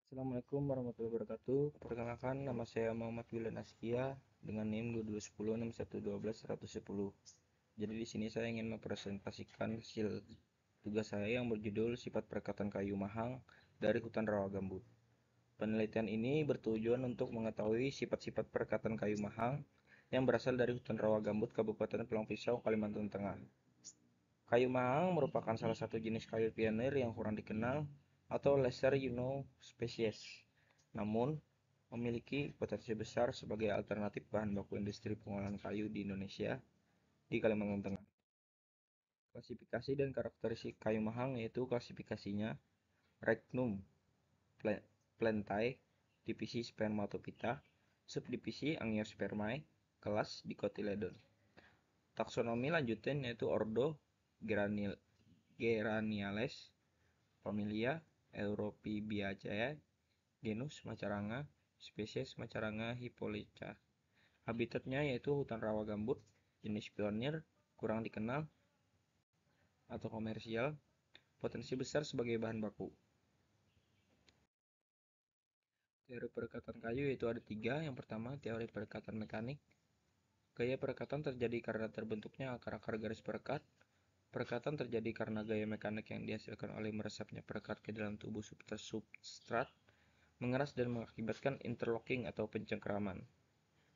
Assalamualaikum warahmatullahi wabarakatuh. Perkenalkan, nama saya Muhammad Wilan Askia dengan NIM 2210612110. Jadi di sini saya ingin mempresentasikan hasil tugas saya yang berjudul Sifat Perkatan Kayu Mahang dari Hutan Rawa Gambut. Penelitian ini bertujuan untuk mengetahui sifat-sifat perkatan kayu mahang yang berasal dari Hutan Rawa Gambut Kabupaten Pulang Pisau, Kalimantan Tengah. Kayu mahang merupakan salah satu jenis kayu pionir yang kurang dikenal atau lesser known species, namun memiliki potensi besar sebagai alternatif bahan baku industri pengolahan kayu di Indonesia di Kalimantan Tengah. Klasifikasi dan karakteristik kayu mahang yaitu klasifikasinya Regnum plantae, divisi Spermatophyta, subdivisi Angiospermae, kelas Dicotyledon. Taksonomi lanjutan yaitu ordo Geraniales, familia Europibiaceae, genus Macaranga, spesies Macaranga hippolyta. Habitatnya yaitu hutan rawa gambut, jenis pionir, kurang dikenal atau komersial, potensi besar sebagai bahan baku. Teori perekatan kayu yaitu ada tiga. Yang pertama, teori perekatan mekanik. Gaya perekatan terjadi karena terbentuknya akar-akar garis perekat. Perekatan terjadi karena gaya mekanik yang dihasilkan oleh meresapnya perekat ke dalam tubuh substrat, mengeras dan mengakibatkan interlocking atau pencengkeraman.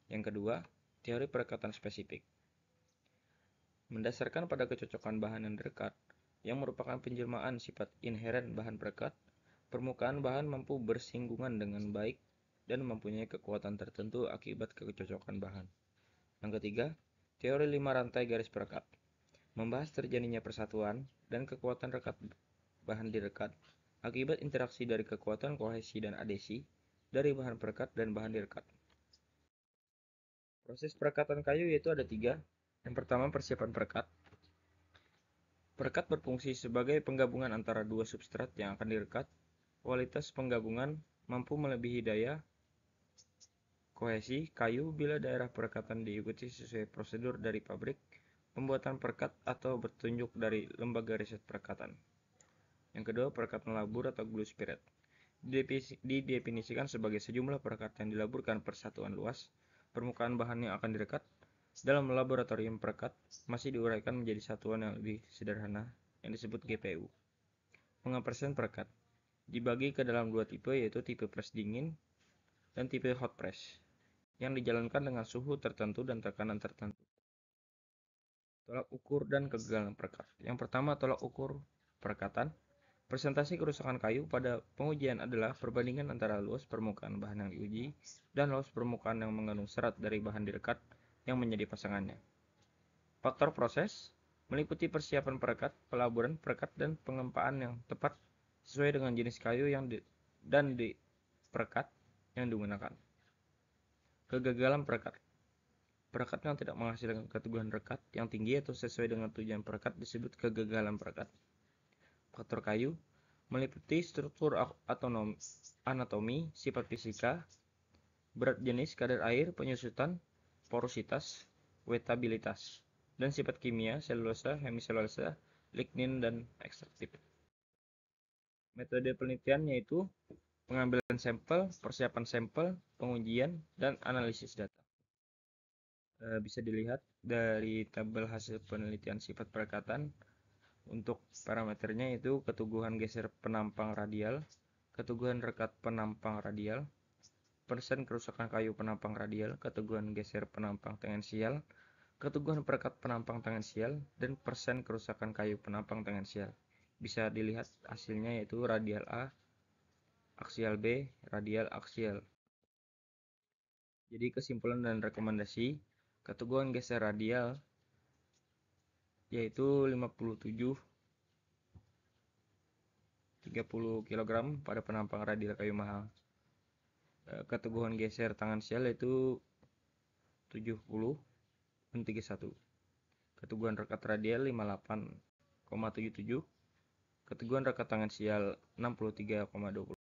Yang kedua, teori perekatan spesifik. Mendasarkan pada kecocokan bahan yang dekat, yang merupakan penjelmaan sifat inheren bahan perekat, permukaan bahan mampu bersinggungan dengan baik dan mempunyai kekuatan tertentu akibat kecocokan bahan. Yang ketiga, teori 5 rantai garis perekat. Membahas terjadinya persatuan dan kekuatan rekat bahan direkat akibat interaksi dari kekuatan kohesi dan adesi dari bahan perekat dan bahan direkat. Proses perekatan kayu yaitu ada tiga. Yang pertama, persiapan perekat. Perekat berfungsi sebagai penggabungan antara dua substrat yang akan direkat. Kualitas penggabungan mampu melebihi daya kohesi kayu bila daerah perekatan diikuti sesuai prosedur dari pabrik pembuatan perekat atau bertunjuk dari lembaga riset perekatan. Yang kedua, perekatan labur atau glue spirit. Didefinisikan sebagai sejumlah perekat yang dilaburkan persatuan luas. Permukaan bahan yang akan direkat dalam laboratorium perekat masih diuraikan menjadi satuan yang lebih sederhana yang disebut GPU. Pengepresan perekat dibagi ke dalam dua tipe, yaitu tipe press dingin dan tipe hot press, yang dijalankan dengan suhu tertentu dan tekanan tertentu. Tolak ukur dan kegagalan perekat. Yang pertama, tolak ukur perekatan. Presentasi kerusakan kayu pada pengujian adalah perbandingan antara luas permukaan bahan yang diuji dan luas permukaan yang mengandung serat dari bahan direkat yang menjadi pasangannya. Faktor proses meliputi persiapan perekat, pelaburan perekat, dan pengempaan yang tepat sesuai dengan jenis kayu dan perekat yang digunakan. Kegagalan perekat. Perekat yang tidak menghasilkan keteguhan rekat yang tinggi atau sesuai dengan tujuan perekat disebut kegagalan perekat. Faktor kayu meliputi struktur anatomi, sifat fisika, berat jenis, kadar air, penyusutan, porositas, wettabilitas, dan sifat kimia, selulosa, hemiselulosa, lignin, dan ekstraktif. Metode penelitian yaitu pengambilan sampel, persiapan sampel, pengujian, dan analisis data. Bisa dilihat dari tabel hasil penelitian sifat perekatan. Untuk parameternya itu keteguhan geser penampang radial, keteguhan rekat penampang radial, persen kerusakan kayu penampang radial, keteguhan geser penampang tangensial, keteguhan perekat penampang tangensial, dan persen kerusakan kayu penampang tangensial. Bisa dilihat hasilnya yaitu radial A, aksial B, radial aksial. Jadi kesimpulan dan rekomendasi, keteguhan geser radial yaitu 57 30 kg pada penampang radial kayu mahal. Keteguhan geser tangensial yaitu 70 dan 31. Keteguhan rekat radial 58,77. Keteguhan rekat tangensial 63,20.